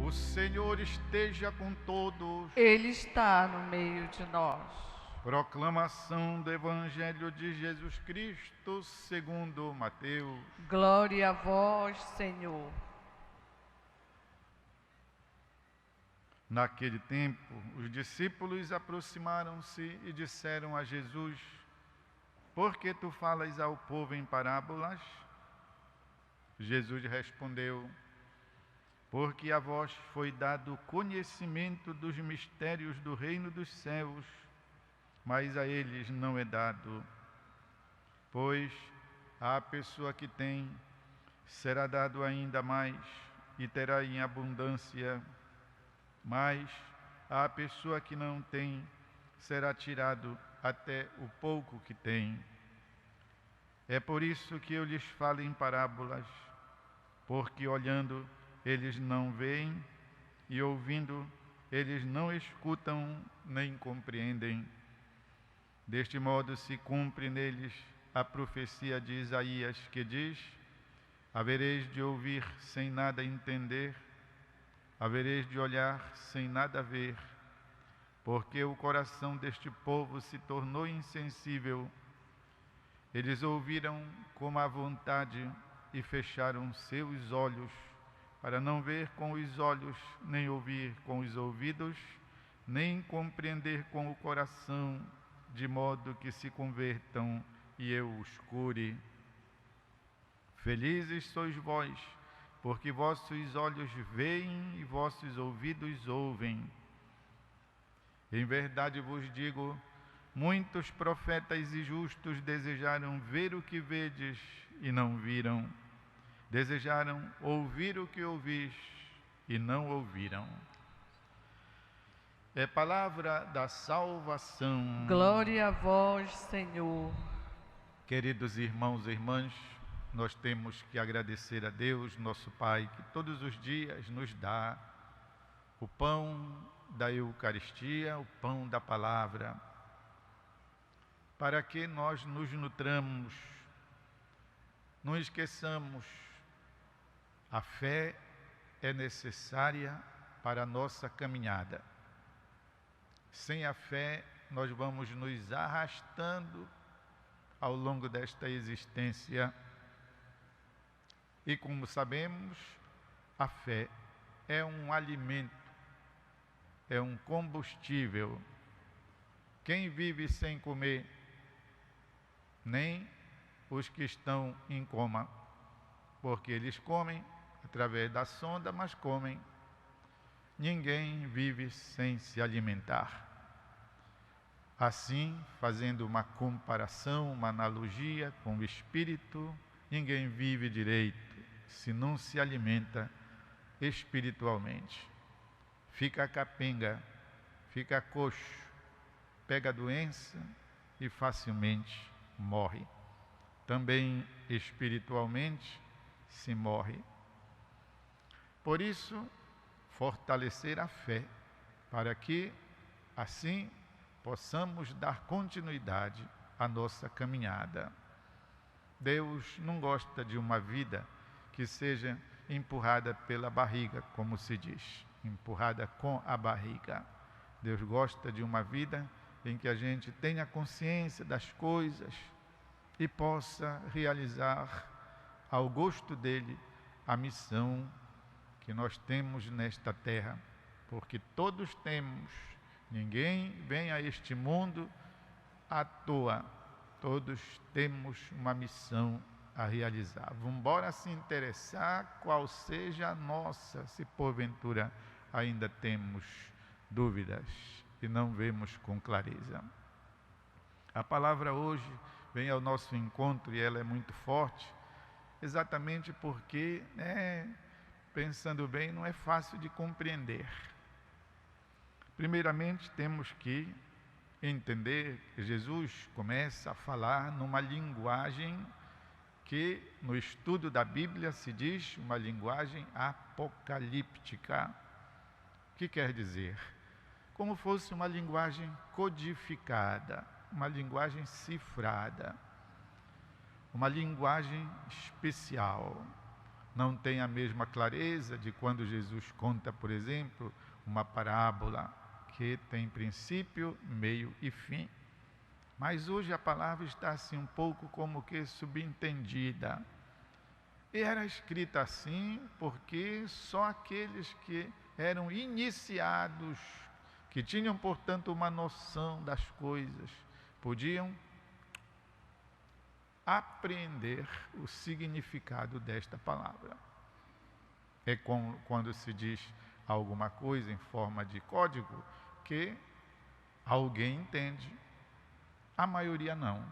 O Senhor esteja com todos. Ele está no meio de nós. Proclamação do Evangelho de Jesus Cristo segundo Mateus. Glória a vós, Senhor. Naquele tempo, os discípulos aproximaram-se e disseram a Jesus: Por que tu falas ao povo em parábolas? Jesus respondeu: Porque a vós foi dado conhecimento dos mistérios do reino dos céus, mas a eles não é dado. Pois à pessoa que tem, será dado ainda mais e terá em abundância, mas à pessoa que não tem, será tirado até o pouco que tem. É por isso que eu lhes falo em parábolas, porque olhando eles não veem, e ouvindo eles não escutam nem compreendem. Deste modo se cumpre neles a profecia de Isaías, que diz: Havereis de ouvir sem nada entender, havereis de olhar sem nada ver, porque o coração deste povo se tornou insensível. Eles ouviram com má vontade e fecharam seus olhos, para não ver com os olhos, nem ouvir com os ouvidos, nem compreender com o coração, de modo que se convertam e eu os cure. Felizes sois vós, porque vossos olhos veem e vossos ouvidos ouvem. Em verdade vos digo, muitos profetas e justos desejaram ver o que vedes e não viram. Desejaram ouvir o que ouvis e não ouviram. É palavra da salvação. Glória a vós, Senhor. Queridos irmãos e irmãs, nós temos que agradecer a Deus, nosso Pai, que todos os dias nos dá o pão da Eucaristia, o pão da palavra, para que nós nos nutramos, não esqueçamos. A fé é necessária para a nossa caminhada. Sem a fé, nós vamos nos arrastando ao longo desta existência. E como sabemos, a fé é um alimento, é um combustível. Quem vive sem comer? Nem os que estão em coma, porque eles comem através da sonda, mas comem. Ninguém vive sem se alimentar. Assim, fazendo uma comparação, uma analogia com o espírito, ninguém vive direito se não se alimenta espiritualmente. Fica capenga, fica coxo, pega a doença e facilmente morre. Também espiritualmente se morre. Por isso, fortalecer a fé, para que, assim, possamos dar continuidade à nossa caminhada. Deus não gosta de uma vida que seja empurrada pela barriga, como se diz, empurrada com a barriga. Deus gosta de uma vida em que a gente tenha consciência das coisas e possa realizar, ao gosto dele, a missão que nós temos nesta terra, porque todos temos, ninguém vem a este mundo à toa, todos temos uma missão a realizar. Vamos embora se interessar qual seja a nossa, se porventura ainda temos dúvidas e não vemos com clareza. A palavra hoje vem ao nosso encontro e ela é muito forte, exatamente porque, pensando bem, não é fácil de compreender. Primeiramente, temos que entender que Jesus começa a falar numa linguagem que, no estudo da Bíblia, se diz uma linguagem apocalíptica. O que quer dizer? Como fosse uma linguagem codificada, uma linguagem cifrada, uma linguagem especial. não tem a mesma clareza de quando Jesus conta, por exemplo, uma parábola que tem princípio, meio e fim. Mas hoje a palavra está assim um pouco como que subentendida. E era escrita assim porque só aqueles que eram iniciados, que tinham, portanto, uma noção das coisas, podiam apreender o significado desta palavra. É quando se diz alguma coisa em forma de código que alguém entende, a maioria não,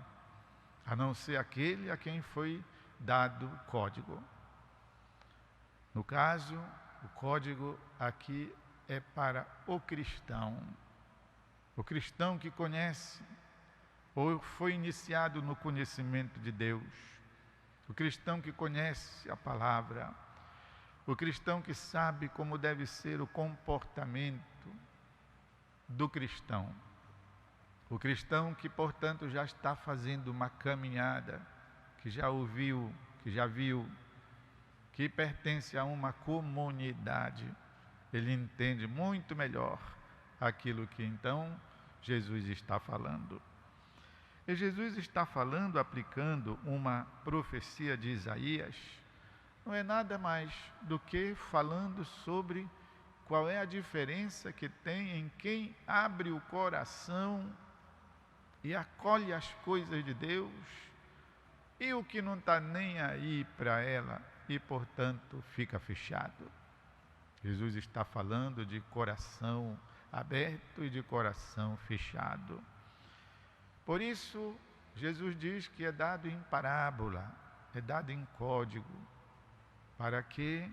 a não ser aquele a quem foi dado o código. No caso, o código aqui é para o cristão que conhece ou foi iniciado no conhecimento de Deus, o cristão que conhece a palavra, o cristão que sabe como deve ser o comportamento do cristão, o cristão que, portanto, já está fazendo uma caminhada, que já ouviu, que já viu, que pertence a uma comunidade, ele entende muito melhor aquilo que então Jesus está falando. E Jesus está falando, aplicando uma profecia de Isaías, não é nada mais do que falando sobre qual é a diferença que tem em quem abre o coração e acolhe as coisas de Deus e o que não está nem aí para ela e, portanto, fica fechado. Jesus está falando de coração aberto e de coração fechado. Por isso, Jesus diz que é dado em parábola, é dado em código, para que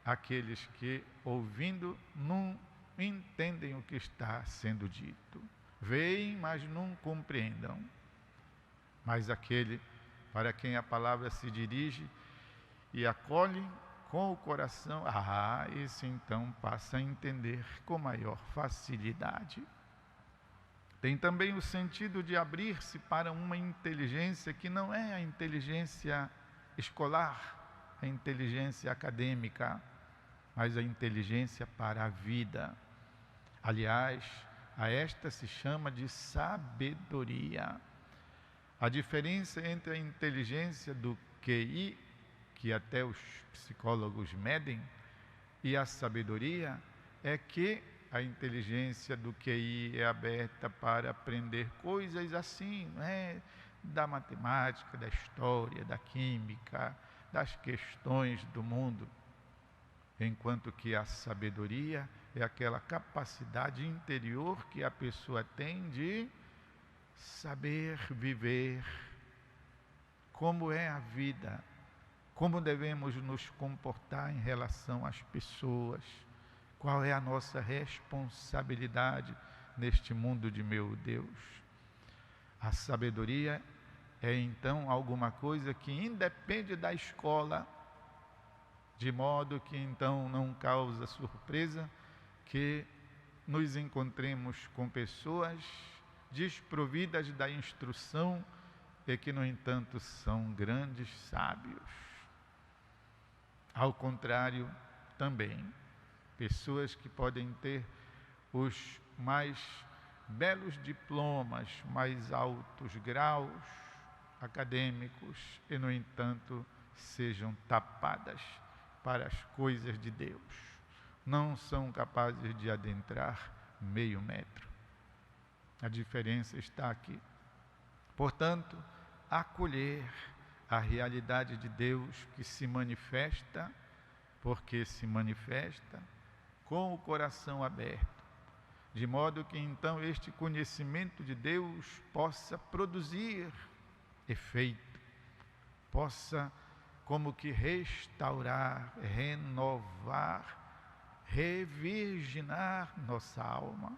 aqueles que, ouvindo, não entendem o que está sendo dito. Veem, mas não compreendam. Mas aquele para quem a palavra se dirige e acolhe com o coração, esse então passa a entender com maior facilidade. Tem também o sentido de abrir-se para uma inteligência que não é a inteligência escolar, a inteligência acadêmica, mas a inteligência para a vida. Aliás, a esta se chama de sabedoria. A diferença entre a inteligência do QI, que até os psicólogos medem, e a sabedoria é que a inteligência do QI é aberta para aprender coisas assim, não é? Da matemática, da história, da química, das questões do mundo, enquanto que a sabedoria é aquela capacidade interior que a pessoa tem de saber viver, como é a vida, como devemos nos comportar em relação às pessoas, qual é a nossa responsabilidade neste mundo de meu Deus. A sabedoria é então alguma coisa que independe da escola, de modo que então não causa surpresa que nos encontremos com pessoas desprovidas da instrução e que, no entanto, são grandes sábios. Ao contrário, também, pessoas que podem ter os mais belos diplomas, mais altos graus acadêmicos e, no entanto, sejam tapadas para as coisas de Deus. Não são capazes de adentrar meio metro. A diferença está aqui. Portanto, acolher a realidade de Deus que se manifesta, porque se manifesta com o coração aberto, de modo que então este conhecimento de Deus possa produzir efeito, possa como que restaurar, renovar, revirginar nossa alma.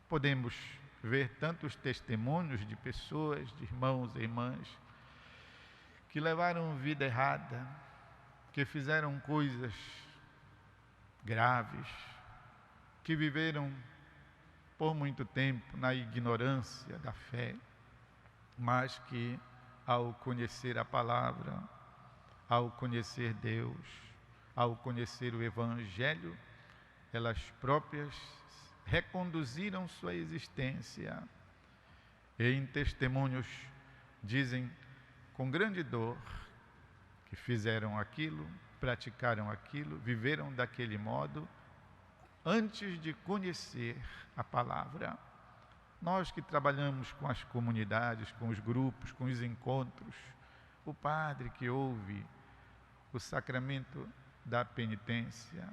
Podemos ver tantos testemunhos de pessoas, de irmãos e irmãs, que levaram vida errada, que fizeram coisas graves, que viveram por muito tempo na ignorância da fé, mas que, ao conhecer a palavra, ao conhecer Deus, ao conhecer o Evangelho, elas próprias reconduziram sua existência e em testemunhos dizem com grande dor que fizeram aquilo, praticaram aquilo, viveram daquele modo antes de conhecer a palavra. Nós que trabalhamos com as comunidades, com os grupos, com os encontros, o padre que ouve o sacramento da penitência,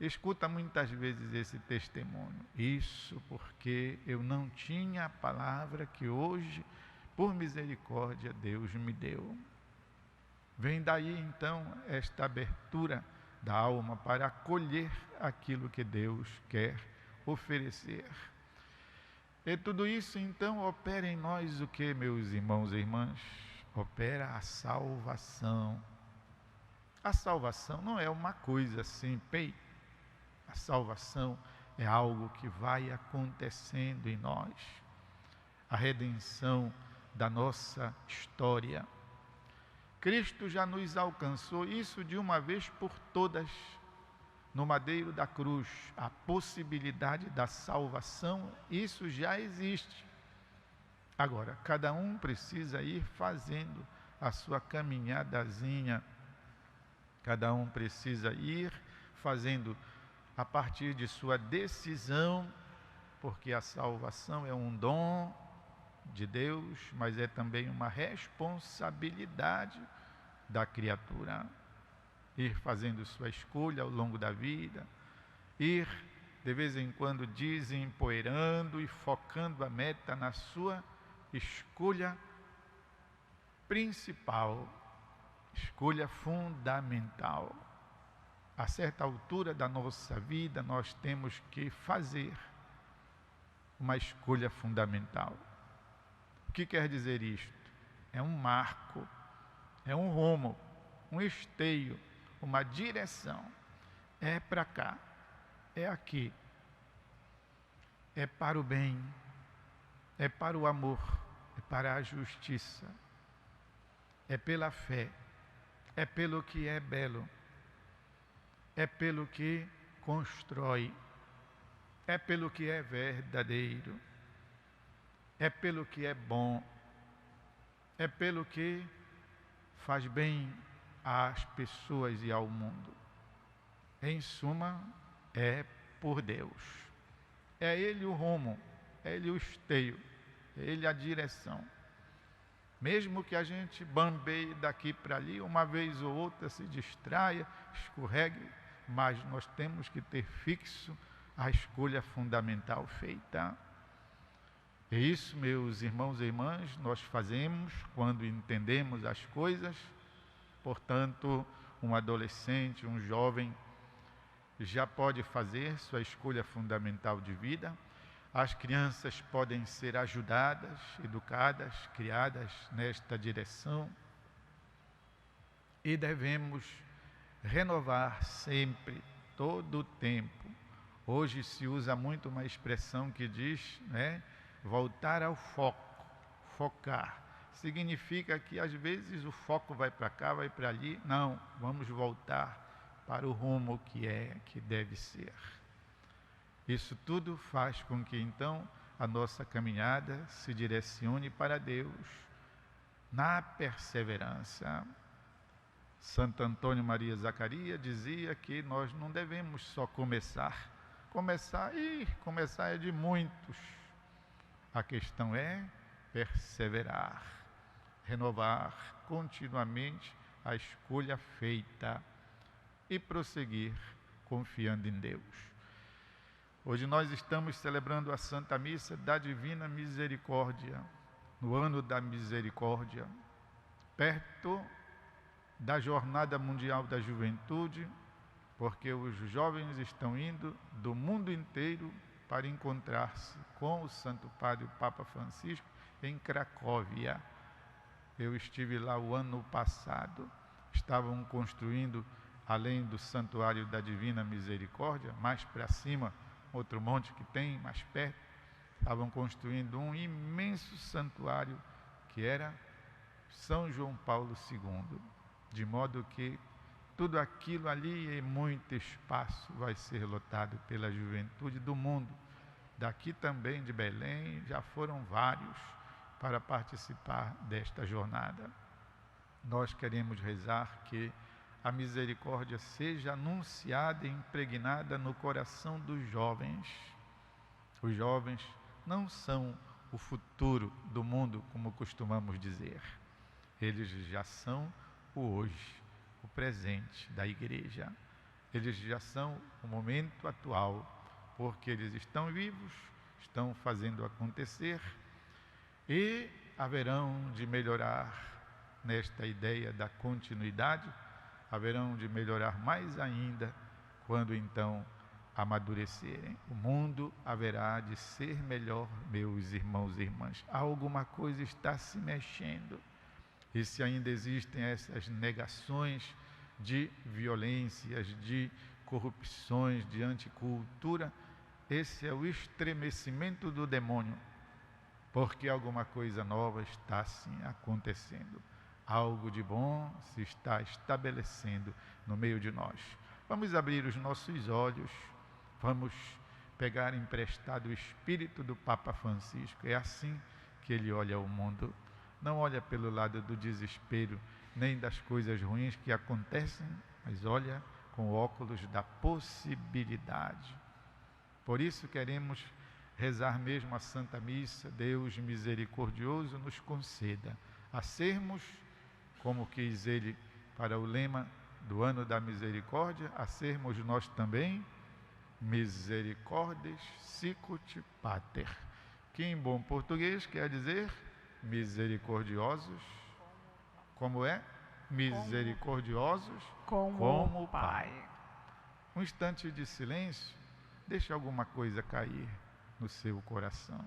escuta muitas vezes esse testemunho. Isso porque eu não tinha a palavra que hoje, por misericórdia, Deus me deu. Vem daí então esta abertura da alma para acolher aquilo que Deus quer oferecer. E tudo isso então opera em nós o que, meus irmãos e irmãs? Opera a salvação. A salvação não é uma coisa assim, a salvação é algo que vai acontecendo em nós. A redenção da nossa história. Cristo já nos alcançou isso de uma vez por todas no madeiro da cruz. A possibilidade da salvação, isso já existe. Agora, cada um precisa ir fazendo a sua caminhadazinha, cada um precisa ir fazendo a partir de sua decisão, porque a salvação é um dom de Deus, mas é também uma responsabilidade da criatura. Ir fazendo sua escolha ao longo da vida, ir de vez em quando desempoeirando e focando a meta na sua escolha principal, escolha fundamental. A certa altura da nossa vida nós temos que fazer uma escolha fundamental. O que quer dizer isto? É um marco, é um rumo, um esteio, uma direção. É para cá, é aqui. É para o bem, é para o amor, é para a justiça. É pela fé, é pelo que é belo, é pelo que constrói, é pelo que é verdadeiro, é pelo que é bom, é pelo que faz bem às pessoas e ao mundo. Em suma, é por Deus. É Ele o rumo, é Ele o esteio, é Ele a direção. Mesmo que a gente bambeie daqui para ali, uma vez ou outra se distraia, escorregue, mas nós temos que ter fixo a escolha fundamental feita. E isso, meus irmãos e irmãs, nós fazemos quando entendemos as coisas. Portanto, um adolescente, um jovem, já pode fazer sua escolha fundamental de vida. As crianças podem ser ajudadas, educadas, criadas nesta direção. E devemos renovar sempre, todo o tempo. Hoje se usa muito uma expressão que diz, voltar ao foco, focar. Significa que às vezes o foco vai para cá, vai para ali. Não, vamos voltar para o rumo que deve ser. Isso tudo faz com que então a nossa caminhada se direcione para Deus na perseverança. Santo Antônio Maria Zacarias dizia que nós não devemos só começar é de muitos. A questão é perseverar, renovar continuamente a escolha feita e prosseguir confiando em Deus. Hoje nós estamos celebrando a Santa Missa da Divina Misericórdia, no ano da Misericórdia, perto da Jornada Mundial da Juventude, porque os jovens estão indo do mundo inteiro para encontrar-se com o Santo Padre, o Papa Francisco, em Cracóvia. Eu estive lá o ano passado. Estavam construindo, além do Santuário da Divina Misericórdia, mais para cima, outro monte que tem, mais perto, estavam construindo um imenso santuário que era São João Paulo II. de modo que tudo aquilo ali, em muito espaço, vai ser lotado pela juventude do mundo. Daqui também de Belém já foram vários para participar desta jornada. Nós queremos rezar que a misericórdia seja anunciada e impregnada no coração dos jovens. Os jovens não são o futuro do mundo, como costumamos dizer. Eles já são o hoje, o presente da igreja. Eles já são o momento atual, porque eles estão vivos, estão fazendo acontecer e haverão de melhorar nesta ideia da continuidade, haverão de melhorar mais ainda quando então amadurecerem. O mundo haverá de ser melhor, meus irmãos e irmãs. Alguma coisa está se mexendo. E se ainda existem essas negações de violências, de corrupções, de anticultura, esse é o estremecimento do demônio, porque alguma coisa nova está sim acontecendo. Algo de bom se está estabelecendo no meio de nós. Vamos abrir os nossos olhos, vamos pegar emprestado o espírito do Papa Francisco. É assim que ele olha o mundo. Não olha pelo lado do desespero, nem das coisas ruins que acontecem, mas olha com óculos da possibilidade. Por isso queremos rezar mesmo a Santa Missa. Deus misericordioso nos conceda a sermos, como quis Ele para o lema do ano da misericórdia, a sermos nós também misericordes sicut pater, que em bom português quer dizer misericordiosos, como é? Misericordiosos como o Pai. Um instante de silêncio, deixe alguma coisa cair no seu coração.